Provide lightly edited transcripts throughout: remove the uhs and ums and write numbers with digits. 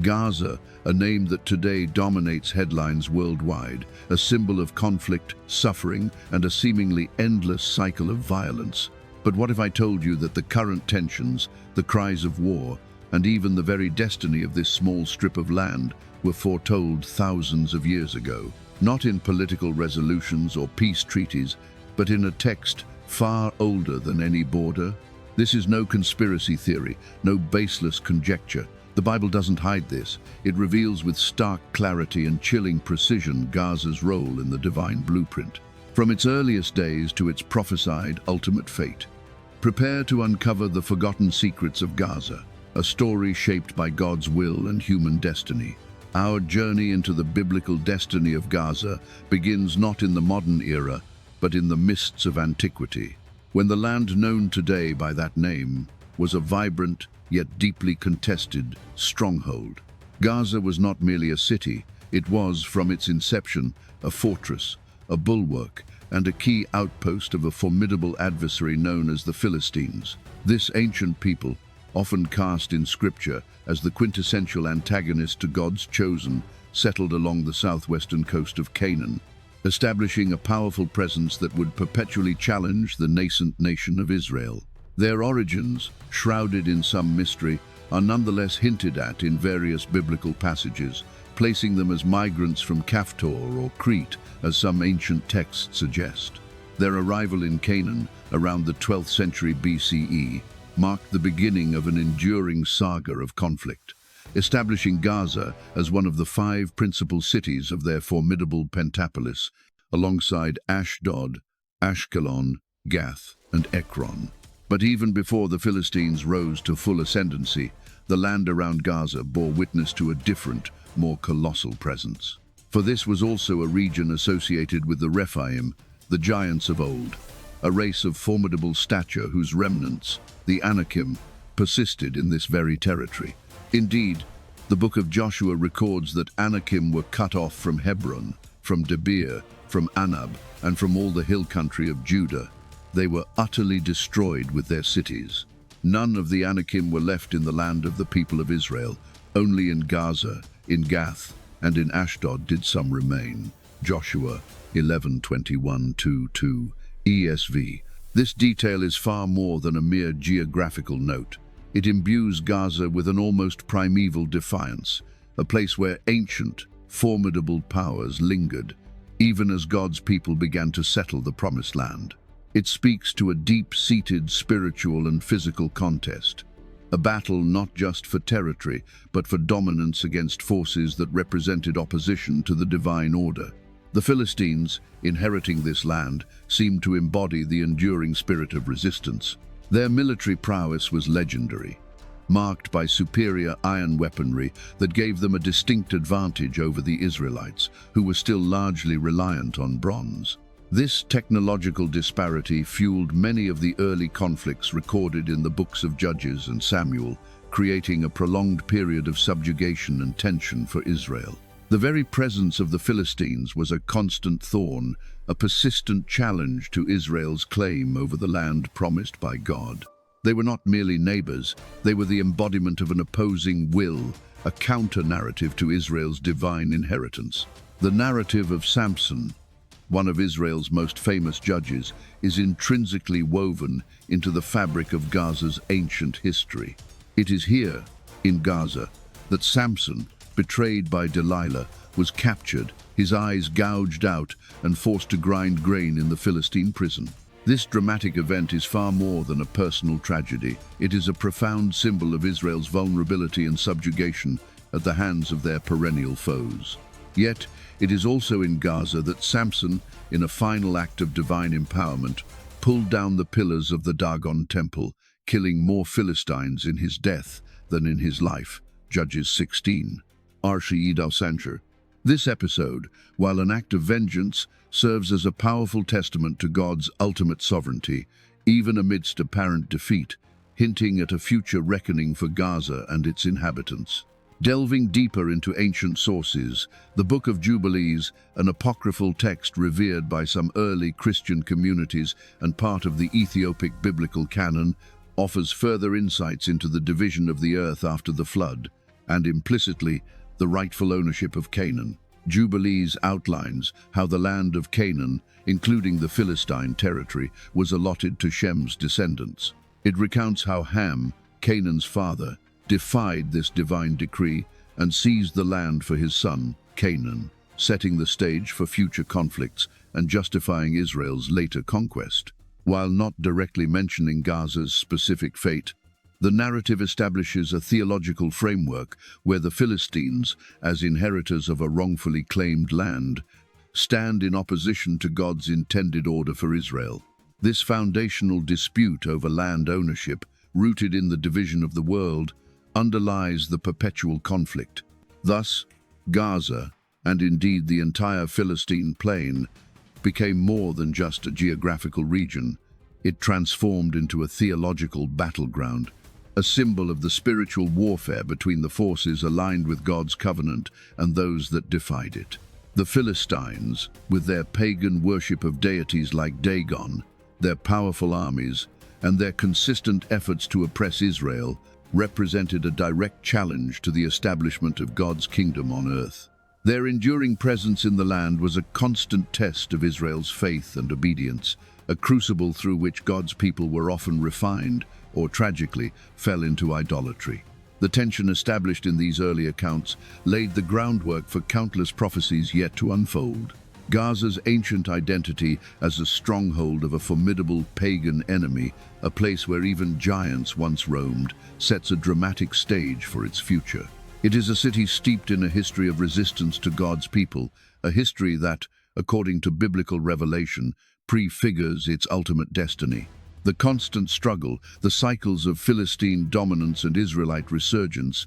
Gaza, a name that today dominates headlines worldwide, a symbol of conflict, suffering, and a seemingly endless cycle of violence. But what if I told you that the current tensions, the cries of war, and even the very destiny of this small strip of land were foretold thousands of years ago? Not in political resolutions or peace treaties, but in a text far older than any border. This is no conspiracy theory, no baseless conjecture. The Bible doesn't hide this. It reveals with stark clarity and chilling precision Gaza's role in the divine blueprint. From its earliest days to its prophesied ultimate fate. Prepare to uncover the forgotten secrets of Gaza, a story shaped by God's will and human destiny. Our journey into the biblical destiny of Gaza begins not in the modern era, but in the mists of antiquity, when the land known today by that name was a vibrant, yet deeply contested stronghold. Gaza was not merely a city, it was, from its inception, a fortress, a bulwark, and a key outpost of a formidable adversary known as the Philistines. This ancient people, often cast in Scripture as the quintessential antagonist to God's chosen, settled along the southwestern coast of Canaan, establishing a powerful presence that would perpetually challenge the nascent nation of Israel. Their origins, shrouded in some mystery, are nonetheless hinted at in various biblical passages, placing them as migrants from Caphtor or Crete, as some ancient texts suggest. Their arrival in Canaan, around the 12th century BCE, marked the beginning of an enduring saga of conflict, establishing Gaza as one of the 5 principal cities of their formidable pentapolis, alongside Ashdod, Ashkelon, Gath, and Ekron. But even before the Philistines rose to full ascendancy, the land around Gaza bore witness to a different, more colossal presence. For this was also a region associated with the Rephaim, the giants of old, a race of formidable stature whose remnants, the Anakim, persisted in this very territory. Indeed, the book of Joshua records that Anakim were cut off from Hebron, from Debir, from Anab, and from all the hill country of Judah. They were utterly destroyed with their cities. None of the Anakim were left in the land of the people of Israel. Only in Gaza, in Gath, and in Ashdod did some remain. Joshua 11:21-2 ESV. This detail is far more than a mere geographical note. It imbues Gaza with an almost primeval defiance, a place where ancient, formidable powers lingered, even as God's people began to settle the Promised Land. It speaks to a deep-seated spiritual and physical contest, a battle not just for territory, but for dominance against forces that represented opposition to the divine order. The Philistines, inheriting this land, seemed to embody the enduring spirit of resistance. Their military prowess was legendary, marked by superior iron weaponry that gave them a distinct advantage over the Israelites, who were still largely reliant on bronze. This technological disparity fueled many of the early conflicts recorded in the books of Judges and Samuel, creating a prolonged period of subjugation and tension for Israel. The very presence of the Philistines was a constant thorn, a persistent challenge to Israel's claim over the land promised by God. They were not merely neighbors, they were the embodiment of an opposing will, a counter-narrative to Israel's divine inheritance. The narrative of Samson, one of Israel's most famous judges, is intrinsically woven into the fabric of Gaza's ancient history. It is here, in Gaza, that Samson, betrayed by Delilah, was captured, his eyes gouged out, and forced to grind grain in the Philistine prison. This dramatic event is far more than a personal tragedy. It is a profound symbol of Israel's vulnerability and subjugation at the hands of their perennial foes. Yet, it is also in Gaza that Samson, in a final act of divine empowerment, pulled down the pillars of the Dagon temple, killing more Philistines in his death than in his life. Judges 16. This episode, while an act of vengeance, serves as a powerful testament to God's ultimate sovereignty, even amidst apparent defeat, hinting at a future reckoning for Gaza and its inhabitants. Delving deeper into ancient sources, the Book of Jubilees, an apocryphal text revered by some early Christian communities and part of the Ethiopic biblical canon, offers further insights into the division of the earth after the flood. and implicitly the rightful ownership of Canaan. Jubilees outlines how the land of Canaan, including the Philistine territory, was allotted to Shem's descendants. It recounts how Ham, Canaan's father, defied this divine decree and seized the land for his son, Canaan, setting the stage for future conflicts and justifying Israel's later conquest. While not directly mentioning Gaza's specific fate, the narrative establishes a theological framework where the Philistines, as inheritors of a wrongfully claimed land, stand in opposition to God's intended order for Israel. This foundational dispute over land ownership, rooted in the division of the world, underlies the perpetual conflict. Thus, Gaza, and indeed the entire Philistine plain, became more than just a geographical region. It transformed into a theological battleground, a symbol of the spiritual warfare between the forces aligned with God's covenant and those that defied it. The Philistines, with their pagan worship of deities like Dagon, their powerful armies, and their consistent efforts to oppress Israel, represented a direct challenge to the establishment of God's kingdom on earth. Their enduring presence in the land was a constant test of Israel's faith and obedience, a crucible through which God's people were often refined, or tragically fell into idolatry. The tension established in these early accounts laid the groundwork for countless prophecies yet to unfold. Gaza's ancient identity as a stronghold of a formidable pagan enemy, a place where even giants once roamed, sets a dramatic stage for its future. It is a city steeped in a history of resistance to God's people, a history that, according to biblical revelation, prefigures its ultimate destiny. The constant struggle, the cycles of Philistine dominance and Israelite resurgence,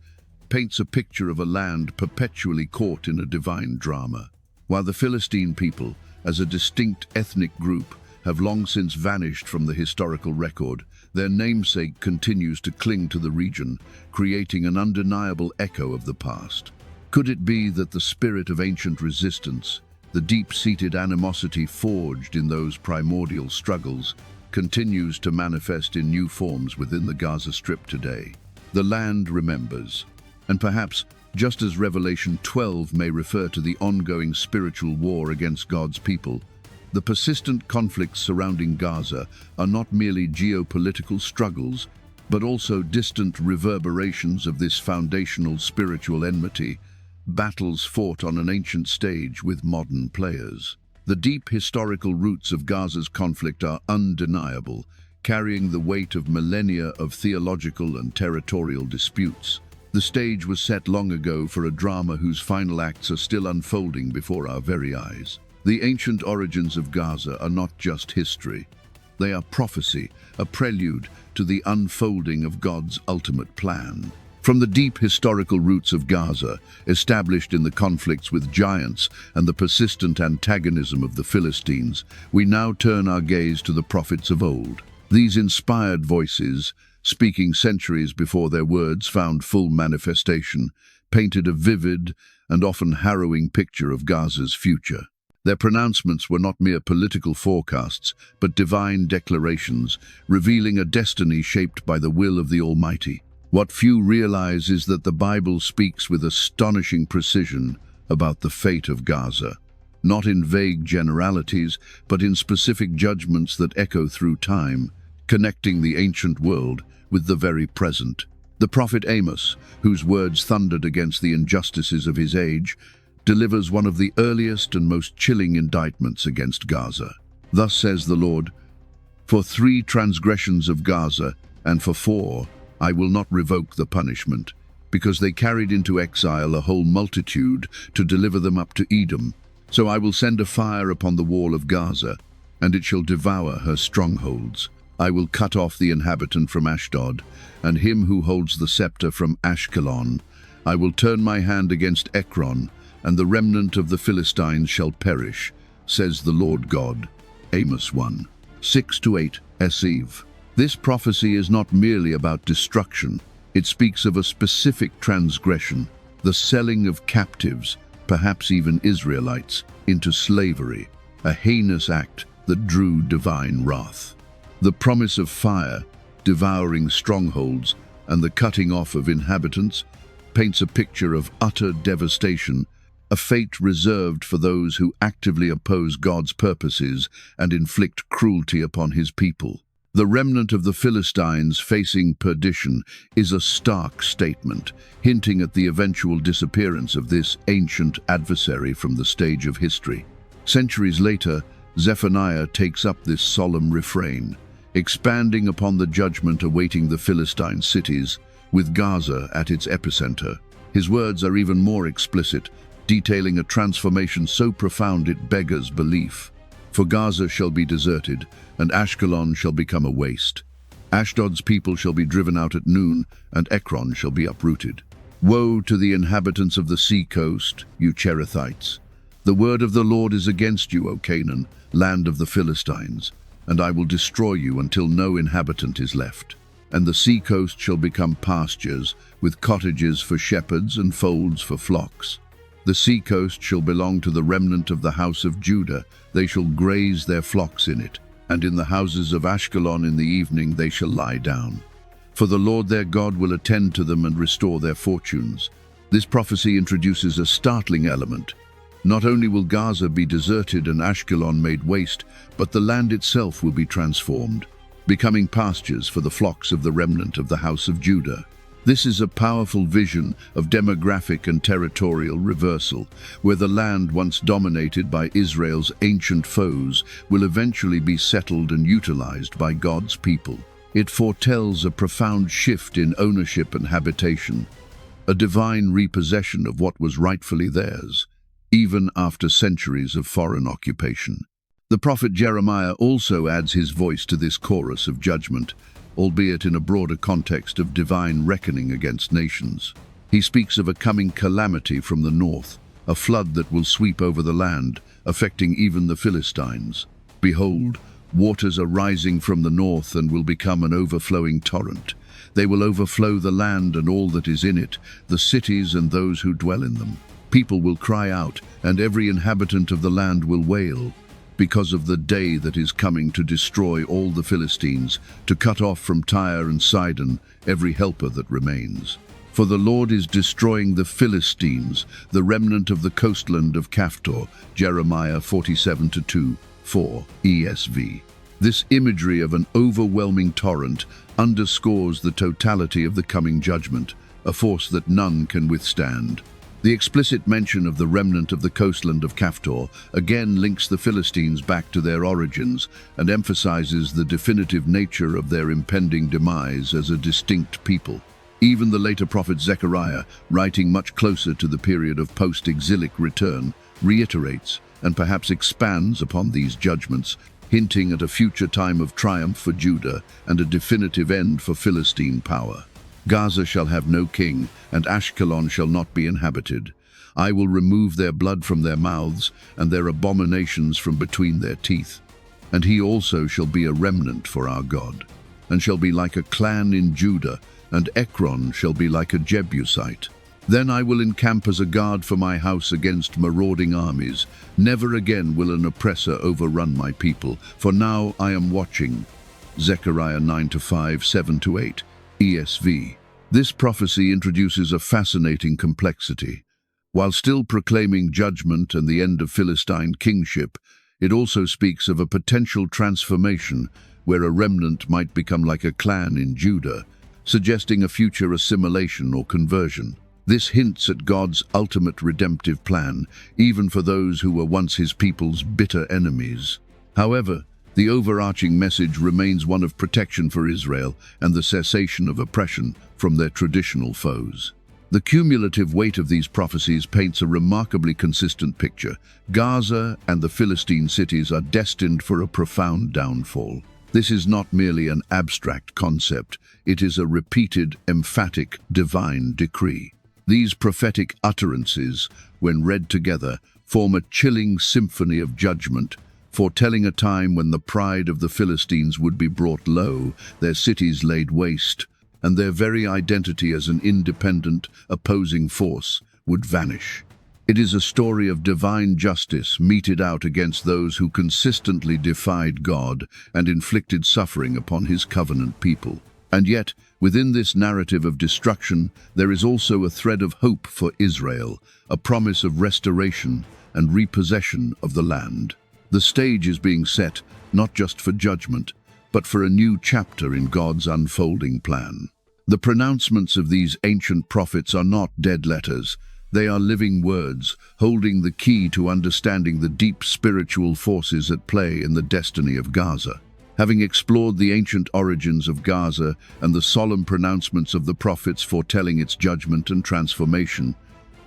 paints a picture of a land perpetually caught in a divine drama. While the Philistine people, as a distinct ethnic group, have long since vanished from the historical record, their namesake continues to cling to the region, creating an undeniable echo of the past. Could it be that the spirit of ancient resistance, the deep-seated animosity forged in those primordial struggles, continues to manifest in new forms within the Gaza Strip today? The land remembers, and perhaps just as Revelation 12 may refer to the ongoing spiritual war against God's people, the persistent conflicts surrounding Gaza are not merely geopolitical struggles, but also distant reverberations of this foundational spiritual enmity, battles fought on an ancient stage with modern players. The deep historical roots of Gaza's conflict are undeniable, carrying the weight of millennia of theological and territorial disputes. The stage was set long ago for a drama whose final acts are still unfolding before our very eyes. The ancient origins of Gaza are not just history. They are prophecy, a prelude to the unfolding of God's ultimate plan. From the deep historical roots of Gaza, established in the conflicts with giants and the persistent antagonism of the Philistines, we now turn our gaze to the prophets of old. These inspired voices, speaking centuries before their words found full manifestation, painted a vivid and often harrowing picture of Gaza's future. Their pronouncements were not mere political forecasts, but divine declarations, revealing a destiny shaped by the will of the Almighty. What few realize is that the Bible speaks with astonishing precision about the fate of Gaza, not in vague generalities, but in specific judgments that echo through time, connecting the ancient world with the very present. The prophet Amos, whose words thundered against the injustices of his age, delivers one of the earliest and most chilling indictments against Gaza. Thus says the Lord, "For 3 transgressions of Gaza, and for 4, I will not revoke the punishment, because they carried into exile a whole multitude to deliver them up to Edom. So I will send a fire upon the wall of Gaza, and it shall devour her strongholds. I will cut off the inhabitant from Ashdod, and him who holds the scepter from Ashkelon. I will turn my hand against Ekron, and the remnant of the Philistines shall perish, says the Lord God." Amos 1, 6-8, Esiv. This prophecy is not merely about destruction. It speaks of a specific transgression, the selling of captives, perhaps even Israelites, into slavery, a heinous act that drew divine wrath. The promise of fire, devouring strongholds, and the cutting off of inhabitants paints a picture of utter devastation, a fate reserved for those who actively oppose God's purposes and inflict cruelty upon his people. The remnant of the Philistines facing perdition is a stark statement, hinting at the eventual disappearance of this ancient adversary from the stage of history. Centuries later, Zephaniah takes up this solemn refrain, expanding upon the judgment awaiting the Philistine cities, with Gaza at its epicenter. His words are even more explicit, detailing a transformation so profound it beggars belief. For Gaza shall be deserted, and Ashkelon shall become a waste. Ashdod's people shall be driven out at noon, and Ekron shall be uprooted. Woe to the inhabitants of the sea coast, you Cherethites! The word of the Lord is against you, O Canaan, land of the Philistines, and I will destroy you until no inhabitant is left. And the sea coast shall become pastures, with cottages for shepherds and folds for flocks. The sea coast shall belong to the remnant of the house of Judah. They shall graze their flocks in it, and in the houses of Ashkelon in the evening they shall lie down. For the Lord their God will attend to them and restore their fortunes. This prophecy introduces a startling element. Not only will Gaza be deserted and Ashkelon made waste, but the land itself will be transformed, becoming pastures for the flocks of the remnant of the house of Judah. This is a powerful vision of demographic and territorial reversal, where the land once dominated by Israel's ancient foes will eventually be settled and utilized by God's people. It foretells a profound shift in ownership and habitation, a divine repossession of what was rightfully theirs, even after centuries of foreign occupation. The prophet Jeremiah also adds his voice to this chorus of judgment, albeit in a broader context of divine reckoning against nations. He speaks of a coming calamity from the north, a flood that will sweep over the land, affecting even the Philistines. Behold, waters are rising from the north and will become an overflowing torrent. They will overflow the land and all that is in it, the cities and those who dwell in them. People will cry out, and every inhabitant of the land will wail, because of the day that is coming to destroy all the Philistines, to cut off from Tyre and Sidon every helper that remains. For the Lord is destroying the Philistines, the remnant of the coastland of Caphtor, Jeremiah 47:2-4, ESV. This imagery of an overwhelming torrent underscores the totality of the coming judgment, a force that none can withstand. The explicit mention of the remnant of the coastland of Caphtor again links the Philistines back to their origins and emphasizes the definitive nature of their impending demise as a distinct people. Even the later prophet Zechariah, writing much closer to the period of post-exilic return, reiterates and perhaps expands upon these judgments, hinting at a future time of triumph for Judah and a definitive end for Philistine power. Gaza shall have no king, and Ashkelon shall not be inhabited. I will remove their blood from their mouths, and their abominations from between their teeth. And he also shall be a remnant for our God, and shall be like a clan in Judah, and Ekron shall be like a Jebusite. Then I will encamp as a guard for my house against marauding armies. Never again will an oppressor overrun my people, for now I am watching. Zechariah 9-5, 7-8. ESV. This prophecy introduces a fascinating complexity. While still proclaiming judgment and the end of Philistine kingship, it also speaks of a potential transformation where a remnant might become like a clan in Judah, suggesting a future assimilation or conversion. This hints at God's ultimate redemptive plan, even for those who were once his people's bitter enemies. However, the overarching message remains one of protection for Israel and the cessation of oppression from their traditional foes. The cumulative weight of these prophecies paints a remarkably consistent picture. Gaza and the Philistine cities are destined for a profound downfall. This is not merely an abstract concept, it is a repeated, emphatic, divine decree. These prophetic utterances, when read together, form a chilling symphony of judgment, foretelling a time when the pride of the Philistines would be brought low, their cities laid waste, and their very identity as an independent, opposing force would vanish. It is a story of divine justice meted out against those who consistently defied God and inflicted suffering upon his covenant people. And yet, within this narrative of destruction, there is also a thread of hope for Israel, a promise of restoration and repossession of the land. The stage is being set not just for judgment, but for a new chapter in God's unfolding plan. The pronouncements of these ancient prophets are not dead letters. They are living words, holding the key to understanding the deep spiritual forces at play in the destiny of Gaza. Having explored the ancient origins of Gaza and the solemn pronouncements of the prophets foretelling its judgment and transformation,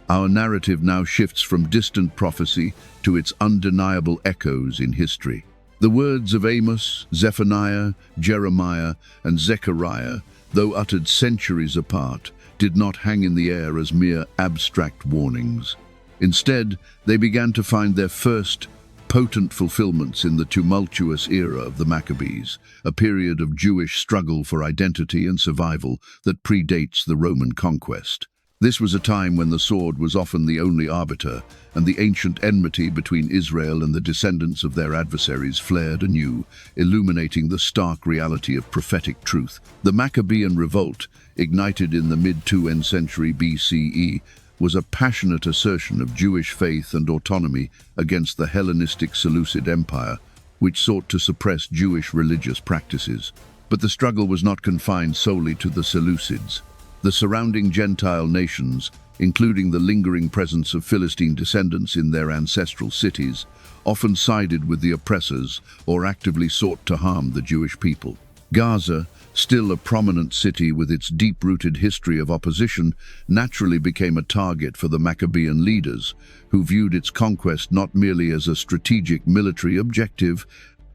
our narrative now shifts from distant prophecy to its undeniable echoes in history. The words of Amos, Zephaniah, Jeremiah, and Zechariah, though uttered centuries apart, did not hang in the air as mere abstract warnings. Instead, they began to find their first potent fulfillments in the tumultuous era of the Maccabees, a period of Jewish struggle for identity and survival that predates the Roman conquest. This was a time when the sword was often the only arbiter, and the ancient enmity between Israel and the descendants of their adversaries flared anew, illuminating the stark reality of prophetic truth. The Maccabean revolt, ignited in the mid-2nd century BCE, was a passionate assertion of Jewish faith and autonomy against the Hellenistic Seleucid Empire, which sought to suppress Jewish religious practices. But the struggle was not confined solely to the Seleucids. The surrounding Gentile nations, including the lingering presence of Philistine descendants in their ancestral cities, often sided with the oppressors or actively sought to harm the Jewish people. Gaza, still a prominent city with its deep-rooted history of opposition, naturally became a target for the Maccabean leaders, who viewed its conquest not merely as a strategic military objective,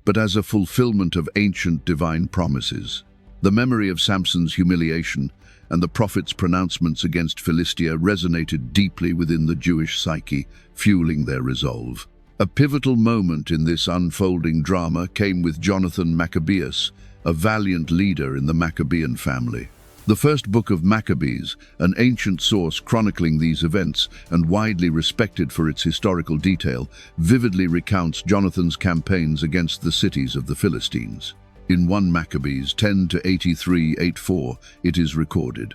but as a fulfillment of ancient divine promises. The memory of Samson's humiliation and the prophet's pronouncements against Philistia resonated deeply within the Jewish psyche, fueling their resolve. A pivotal moment in this unfolding drama came with Jonathan Maccabeus, a valiant leader in the Maccabean family. The first book of Maccabees, an ancient source chronicling these events and widely respected for its historical detail, vividly recounts Jonathan's campaigns against the cities of the Philistines. In 1 Maccabees 10-83-84, it is recorded,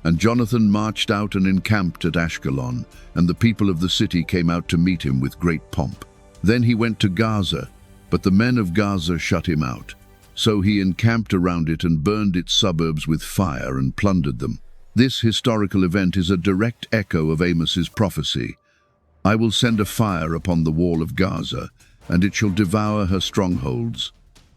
"And Jonathan marched out and encamped at Ashkelon, and the people of the city came out to meet him with great pomp. Then he went to Gaza, but the men of Gaza shut him out. So he encamped around it and burned its suburbs with fire and plundered them." This historical event is a direct echo of Amos's prophecy. "I will send a fire upon the wall of Gaza, and it shall devour her strongholds."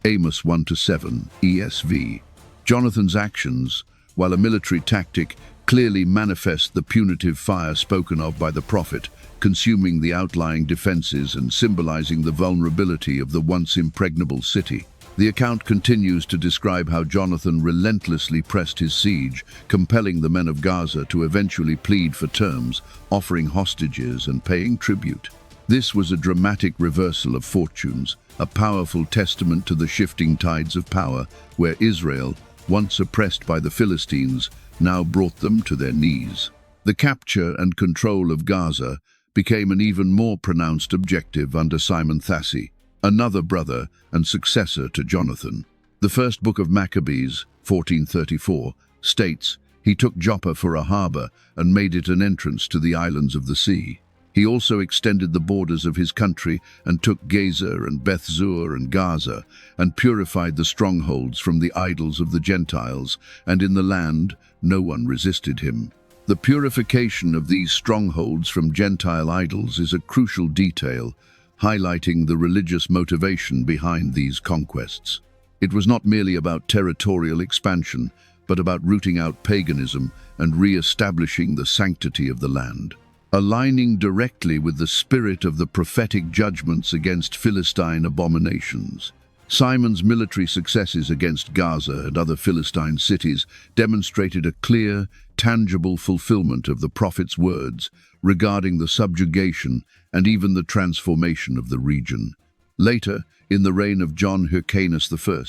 Amos 1-7, ESV. Jonathan's actions, while a military tactic, clearly manifest the punitive fire spoken of by the prophet, consuming the outlying defenses and symbolizing the vulnerability of the once impregnable city. The account continues to describe how Jonathan relentlessly pressed his siege, compelling the men of Gaza to eventually plead for terms, offering hostages and paying tribute. This was a dramatic reversal of fortunes, a powerful testament to the shifting tides of power, where Israel, once oppressed by the Philistines, now brought them to their knees. The capture and control of Gaza became an even more pronounced objective under Simon Thassi, another brother and successor to Jonathan. The first book of Maccabees, 1434, states, "He took Joppa for a harbor and made it an entrance to the islands of the sea." He also extended the borders of his country and took Gaza and Beth-zur and Gaza, and purified the strongholds from the idols of the Gentiles, and in the land no one resisted him. The purification of these strongholds from Gentile idols is a crucial detail, highlighting the religious motivation behind these conquests. It was not merely about territorial expansion, but about rooting out paganism and re-establishing the sanctity of the land. Aligning directly with the spirit of the prophetic judgments against Philistine abominations. Simon's military successes against Gaza and other Philistine cities demonstrated a clear, tangible fulfillment of the prophet's words regarding the subjugation and even the transformation of the region. Later, in the reign of John Hyrcanus I,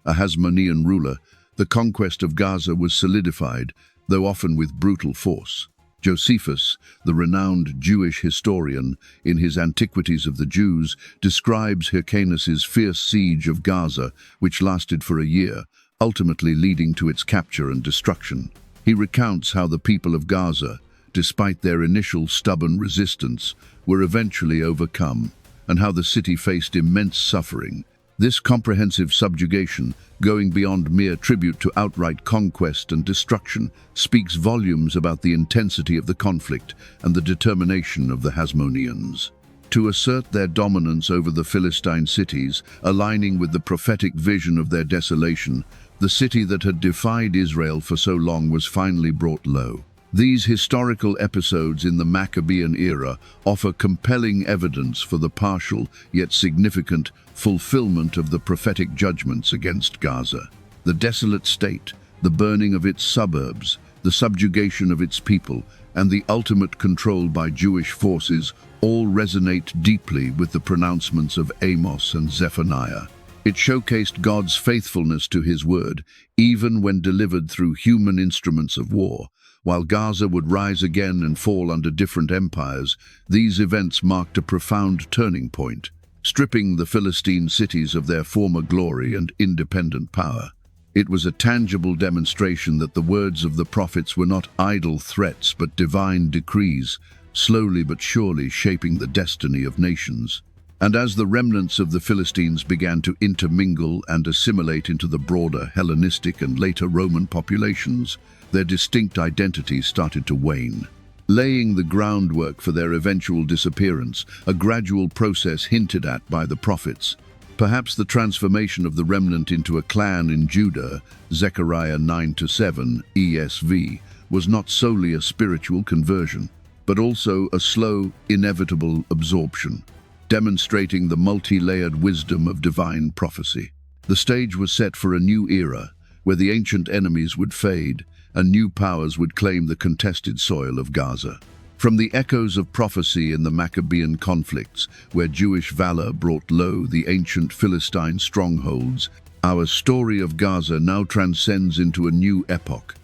a Hasmonean ruler, the conquest of Gaza was solidified, though often with brutal force. Josephus, the renowned Jewish historian, in his Antiquities of the Jews, describes Hyrcanus's fierce siege of Gaza, which lasted for a year, ultimately leading to its capture and destruction. He recounts how the people of Gaza, despite their initial stubborn resistance, were eventually overcome, and how the city faced immense suffering. This comprehensive subjugation, going beyond mere tribute to outright conquest and destruction, speaks volumes about the intensity of the conflict and the determination of the Hasmoneans to assert their dominance over the Philistine cities, aligning with the prophetic vision of their desolation. The city that had defied Israel for so long was finally brought low. These historical episodes in the Maccabean era offer compelling evidence for the partial, yet significant, fulfillment of the prophetic judgments against Gaza. The desolate state, the burning of its suburbs, the subjugation of its people, and the ultimate control by Jewish forces all resonate deeply with the pronouncements of Amos and Zephaniah. It showcased God's faithfulness to His word, even when delivered through human instruments of war. While Gaza would rise again and fall under different empires, these events marked a profound turning point, stripping the Philistine cities of their former glory and independent power. It was a tangible demonstration that the words of the prophets were not idle threats but divine decrees, slowly but surely shaping the destiny of nations. And as the remnants of the Philistines began to intermingle and assimilate into the broader Hellenistic and later Roman populations, their distinct identities started to wane, laying the groundwork for their eventual disappearance, a gradual process hinted at by the prophets. Perhaps the transformation of the remnant into a clan in Judah, Zechariah 9-7 ESV, was not solely a spiritual conversion, but also a slow, inevitable absorption, demonstrating the multi-layered wisdom of divine prophecy. The stage was set for a new era, where the ancient enemies would fade and new powers would claim the contested soil of Gaza. From the echoes of prophecy in the Maccabean conflicts, where Jewish valor brought low the ancient Philistine strongholds, our story of Gaza now transcends into a new epoch,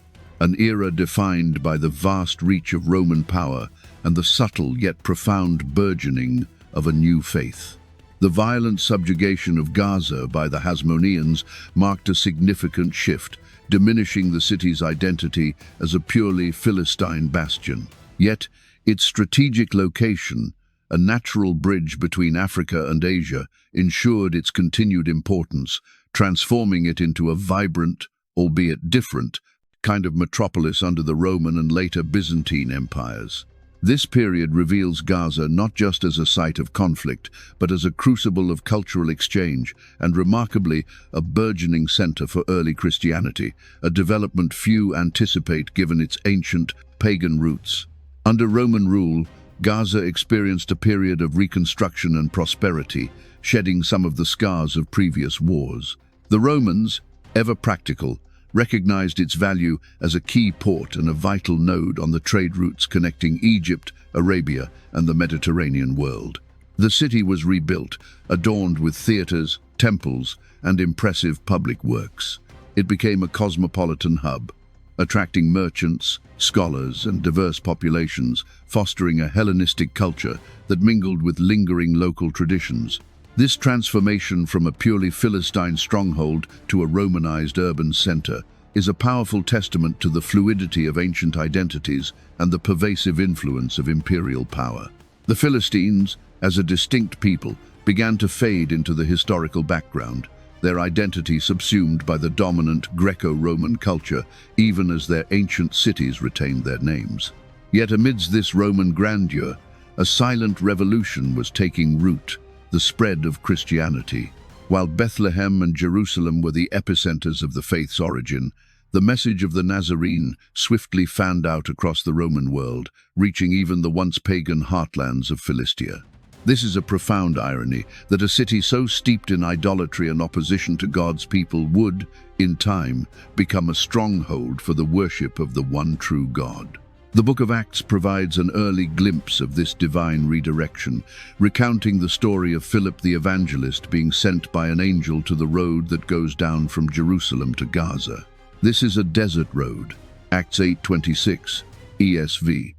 an era defined by the vast reach of Roman power and the subtle yet profound burgeoning of a new faith. The violent subjugation of Gaza by the Hasmoneans marked a significant shift, diminishing the city's identity as a purely Philistine bastion. Yet, its strategic location, a natural bridge between Africa and Asia, ensured its continued importance, transforming it into a vibrant, albeit different, kind of metropolis under the Roman and later Byzantine empires. This period reveals Gaza not just as a site of conflict, but as a crucible of cultural exchange and, remarkably, a burgeoning center for early Christianity, a development few anticipate given its ancient, pagan roots. Under Roman rule, Gaza experienced a period of reconstruction and prosperity, shedding some of the scars of previous wars. The Romans, ever practical, recognized its value as a key port and a vital node on the trade routes connecting Egypt, Arabia, and the Mediterranean world. The city was rebuilt, adorned with theaters, temples, and impressive public works. It became a cosmopolitan hub, attracting merchants, scholars, and diverse populations, fostering a Hellenistic culture that mingled with lingering local traditions. This transformation from a purely Philistine stronghold to a Romanized urban center is a powerful testament to the fluidity of ancient identities and the pervasive influence of imperial power. The Philistines, as a distinct people, began to fade into the historical background, their identity subsumed by the dominant Greco-Roman culture, even as their ancient cities retained their names. Yet amidst this Roman grandeur, a silent revolution was taking root, the spread of Christianity. While Bethlehem and Jerusalem were the epicenters of the faith's origin, the message of the Nazarene swiftly fanned out across the Roman world, reaching even the once pagan heartlands of Philistia. This is a profound irony, that a city so steeped in idolatry and opposition to God's people would, in time, become a stronghold for the worship of the one true God. The Book of Acts provides an early glimpse of this divine redirection, recounting the story of Philip the evangelist being sent by an angel to the road that goes down from Jerusalem to Gaza. This is a desert road, Acts 8:26, ESV.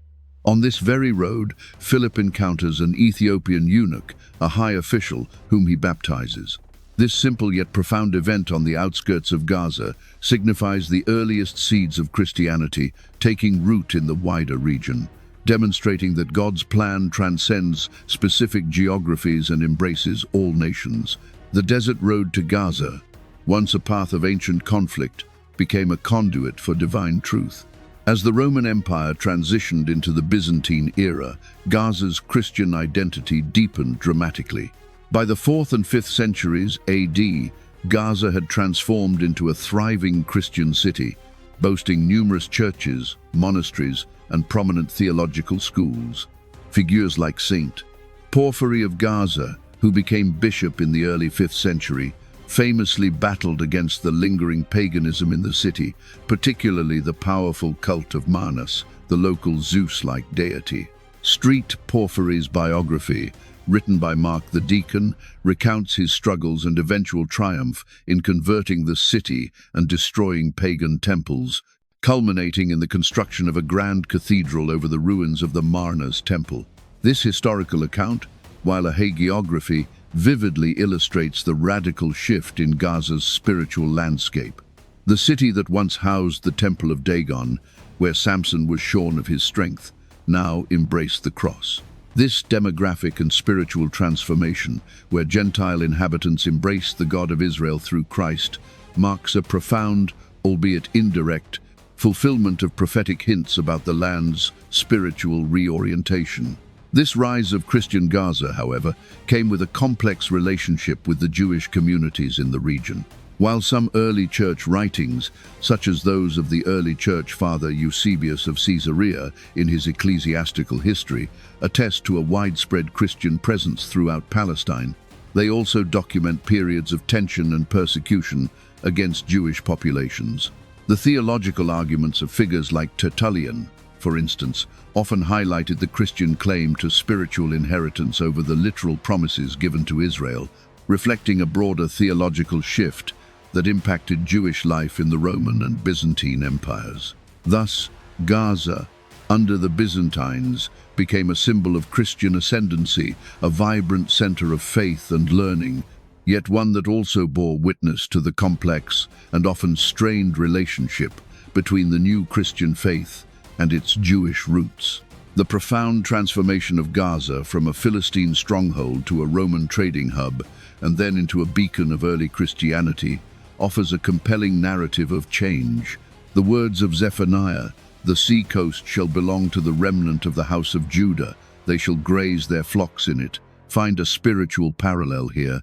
On this very road, Philip encounters an Ethiopian eunuch, a high official, whom he baptizes. This simple yet profound event on the outskirts of Gaza signifies the earliest seeds of Christianity taking root in the wider region, demonstrating that God's plan transcends specific geographies and embraces all nations. The desert road to Gaza, once a path of ancient conflict, became a conduit for divine truth. As the Roman Empire transitioned into the Byzantine era, Gaza's Christian identity deepened dramatically. By the 4th and 5th centuries AD, Gaza had transformed into a thriving Christian city, boasting numerous churches, monasteries, and prominent theological schools. Figures like Saint Porphyry of Gaza, who became bishop in the early 5th century, famously battled against the lingering paganism in the city, particularly the powerful cult of Mars, the local Zeus-like deity. Street Porphyry's biography, written by Mark the Deacon, recounts his struggles and eventual triumph in converting the city and destroying pagan temples, culminating in the construction of a grand cathedral over the ruins of the Mars temple. This historical account, while a hagiography, vividly illustrates the radical shift in Gaza's spiritual landscape. The city that once housed the Temple of Dagon, where Samson was shorn of his strength, now embraced the cross. This demographic and spiritual transformation, where Gentile inhabitants embraced the God of Israel through Christ, marks a profound, albeit indirect, fulfillment of prophetic hints about the land's spiritual reorientation. This rise of Christian Gaza, however, came with a complex relationship with the Jewish communities in the region. While some early church writings, such as those of the early church father Eusebius of Caesarea in his ecclesiastical history, attest to a widespread Christian presence throughout Palestine, they also document periods of tension and persecution against Jewish populations. The theological arguments of figures like Tertullian, for instance, often highlighted the Christian claim to spiritual inheritance over the literal promises given to Israel, reflecting a broader theological shift that impacted Jewish life in the Roman and Byzantine empires. Thus, Gaza, under the Byzantines, became a symbol of Christian ascendancy, a vibrant center of faith and learning, yet one that also bore witness to the complex and often strained relationship between the new Christian faith and its Jewish roots. The profound transformation of Gaza from a Philistine stronghold to a Roman trading hub, and then into a beacon of early Christianity, offers a compelling narrative of change. The words of Zephaniah, "The sea coast shall belong to the remnant of the house of Judah, they shall graze their flocks in it," find a spiritual parallel here,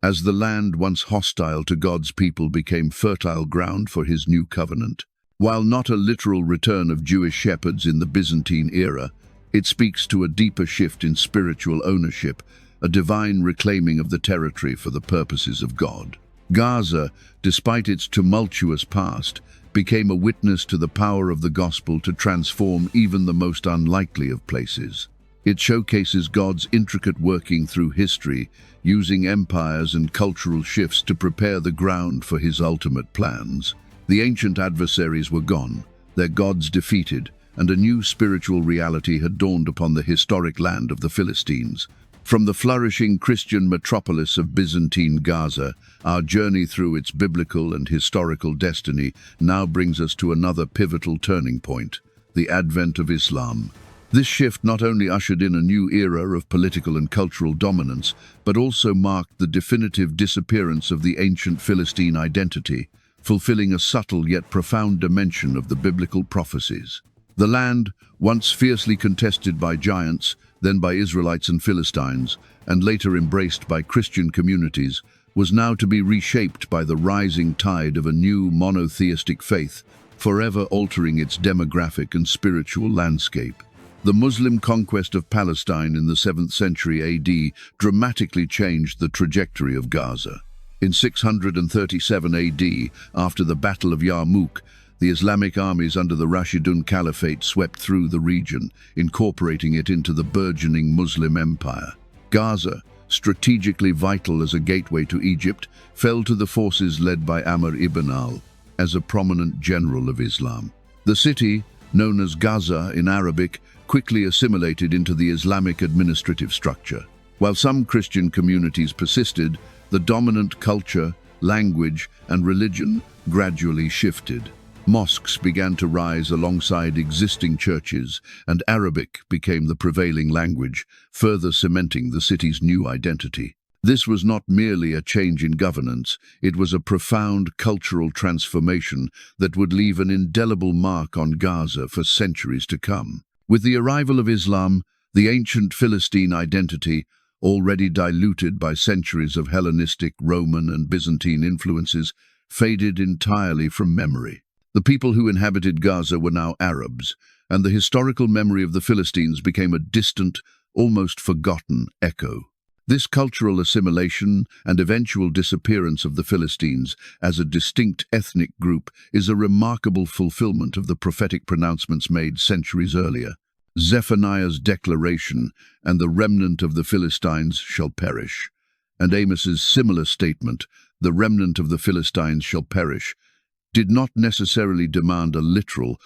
as the land once hostile to God's people became fertile ground for his new covenant. While not a literal return of Jewish shepherds in the Byzantine era, it speaks to a deeper shift in spiritual ownership, a divine reclaiming of the territory for the purposes of God. Gaza, despite its tumultuous past, became a witness to the power of the gospel to transform even the most unlikely of places. It showcases God's intricate working through history, using empires and cultural shifts to prepare the ground for his ultimate plans. The ancient adversaries were gone, their gods defeated, and a new spiritual reality had dawned upon the historic land of the Philistines. From the flourishing Christian metropolis of Byzantine Gaza, our journey through its biblical and historical destiny now brings us to another pivotal turning point, the advent of Islam. This shift not only ushered in a new era of political and cultural dominance, but also marked the definitive disappearance of the ancient Philistine identity, fulfilling a subtle yet profound dimension of the biblical prophecies. The land, once fiercely contested by giants, then by Israelites and Philistines, and later embraced by Christian communities, was now to be reshaped by the rising tide of a new monotheistic faith, forever altering its demographic and spiritual landscape. The Muslim conquest of Palestine in the 7th century AD dramatically changed the trajectory of Gaza. In 637 AD, after the Battle of Yarmouk, the Islamic armies under the Rashidun Caliphate swept through the region, incorporating it into the burgeoning Muslim empire. Gaza, strategically vital as a gateway to Egypt, fell to the forces led by Amr ibn al as a prominent general of Islam. The city, known as Gaza in Arabic, quickly assimilated into the Islamic administrative structure. While some Christian communities persisted, the dominant culture, language, and religion gradually shifted. Mosques began to rise alongside existing churches, and Arabic became the prevailing language, further cementing the city's new identity. This was not merely a change in governance, it was a profound cultural transformation that would leave an indelible mark on Gaza for centuries to come. With the arrival of Islam, the ancient Philistine identity, already diluted by centuries of Hellenistic, Roman, and Byzantine influences, faded entirely from memory. The people who inhabited Gaza were now Arabs, and the historical memory of the Philistines became a distant, almost forgotten echo. This cultural assimilation and eventual disappearance of the Philistines as a distinct ethnic group is a remarkable fulfillment of the prophetic pronouncements made centuries earlier. Zephaniah's declaration, "And the remnant of the Philistines shall perish," and Amos's similar statement, "The remnant of the Philistines shall perish," did not necessarily demand a literal,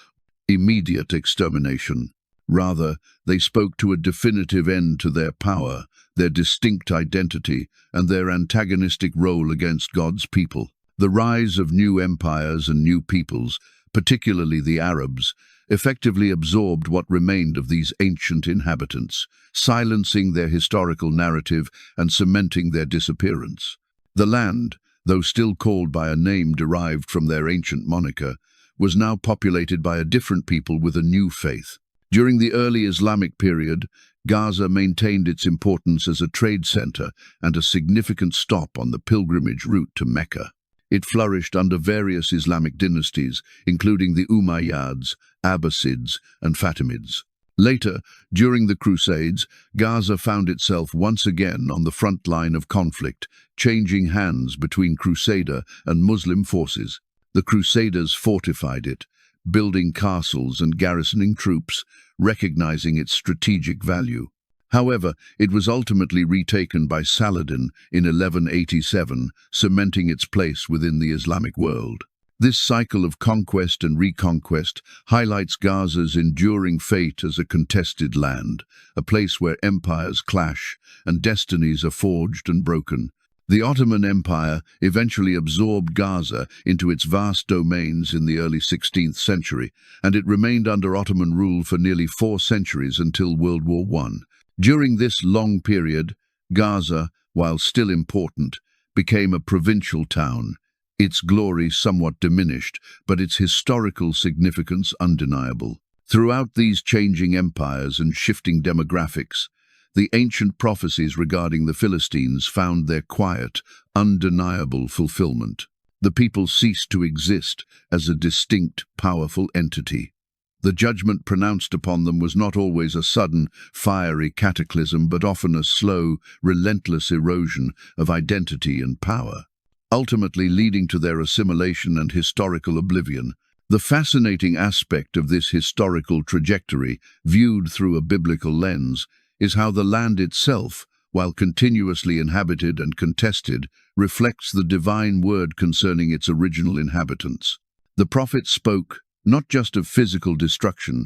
immediate extermination. Rather, they spoke to a definitive end to their power, their distinct identity, and their antagonistic role against God's people. The rise of new empires and new peoples, particularly the Arabs, effectively absorbed what remained of these ancient inhabitants, silencing their historical narrative and cementing their disappearance. The land, though still called by a name derived from their ancient moniker, was now populated by a different people with a new faith. During the early Islamic period, Gaza maintained its importance as a trade center and a significant stop on the pilgrimage route to Mecca. It flourished under various Islamic dynasties, including the Umayyads, Abbasids, and Fatimids. Later, during the Crusades, Gaza found itself once again on the front line of conflict, changing hands between Crusader and Muslim forces. The Crusaders fortified it, building castles and garrisoning troops, recognizing its strategic value. However, it was ultimately retaken by Saladin in 1187, cementing its place within the Islamic world. This cycle of conquest and reconquest highlights Gaza's enduring fate as a contested land, a place where empires clash and destinies are forged and broken. The Ottoman Empire eventually absorbed Gaza into its vast domains in the early 16th century, and it remained under Ottoman rule for nearly 4 centuries until World War I. During this long period, Gaza, while still important, became a provincial town, its glory somewhat diminished, but its historical significance undeniable. Throughout these changing empires and shifting demographics, the ancient prophecies regarding the Philistines found their quiet, undeniable fulfillment. The people ceased to exist as a distinct, powerful entity. The judgment pronounced upon them was not always a sudden, fiery cataclysm, but often a slow, relentless erosion of identity and power, ultimately leading to their assimilation and historical oblivion. The fascinating aspect of this historical trajectory, viewed through a biblical lens, is how the land itself, while continuously inhabited and contested, reflects the divine word concerning its original inhabitants. The prophet spoke not just of physical destruction,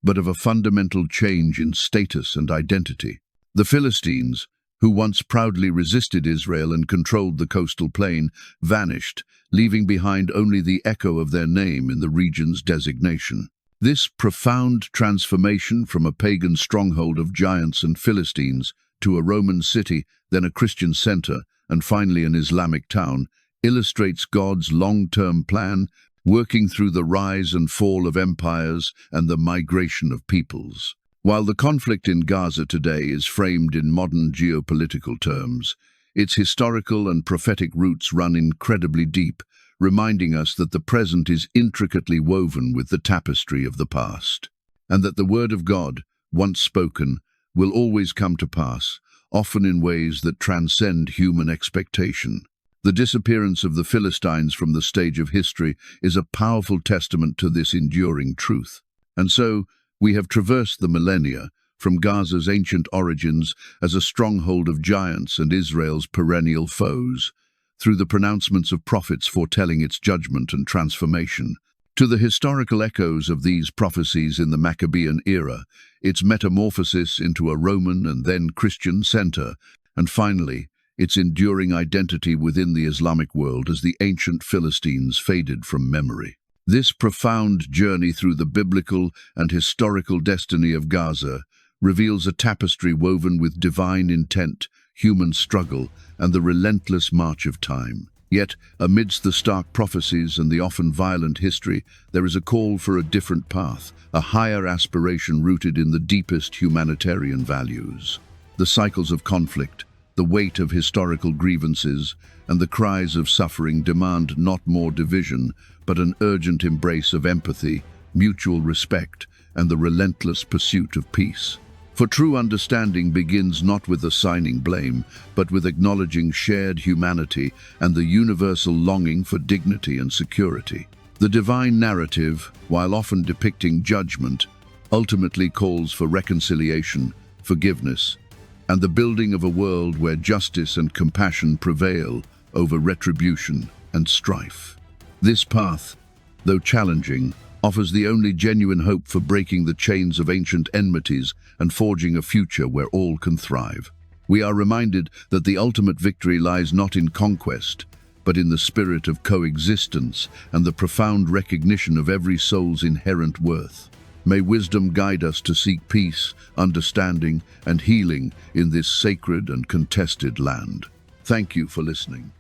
but of a fundamental change in status and identity. The Philistines, who once proudly resisted Israel and controlled the coastal plain, vanished, leaving behind only the echo of their name in the region's designation. This profound transformation from a pagan stronghold of giants and Philistines to a Roman city, then a Christian center, and finally an Islamic town, illustrates God's long-term plan, working through the rise and fall of empires and the migration of peoples. While the conflict in Gaza today is framed in modern geopolitical terms, its historical and prophetic roots run incredibly deep, reminding us that the present is intricately woven with the tapestry of the past, and that the word of God, once spoken, will always come to pass, often in ways that transcend human expectation. The disappearance of the Philistines from the stage of history is a powerful testament to this enduring truth. And so, we have traversed the millennia, from Gaza's ancient origins as a stronghold of giants and Israel's perennial foes, through the pronouncements of prophets foretelling its judgment and transformation, to the historical echoes of these prophecies in the Maccabean era, its metamorphosis into a Roman and then Christian center, and finally, its enduring identity within the Islamic world as the ancient Philistines faded from memory. This profound journey through the biblical and historical destiny of Gaza reveals a tapestry woven with divine intent, human struggle, and the relentless march of time. Yet, amidst the stark prophecies and the often violent history, there is a call for a different path, a higher aspiration rooted in the deepest humanitarian values. The cycles of conflict, the weight of historical grievances, and the cries of suffering demand not more division, but an urgent embrace of empathy, mutual respect, and the relentless pursuit of peace. For true understanding begins not with assigning blame, but with acknowledging shared humanity and the universal longing for dignity and security. The divine narrative, while often depicting judgment, ultimately calls for reconciliation, forgiveness, and the building of a world where justice and compassion prevail over retribution and strife. This path, though challenging, offers the only genuine hope for breaking the chains of ancient enmities and forging a future where all can thrive. We are reminded that the ultimate victory lies not in conquest, but in the spirit of coexistence and the profound recognition of every soul's inherent worth. May wisdom guide us to seek peace, understanding, and healing in this sacred and contested land. Thank you for listening.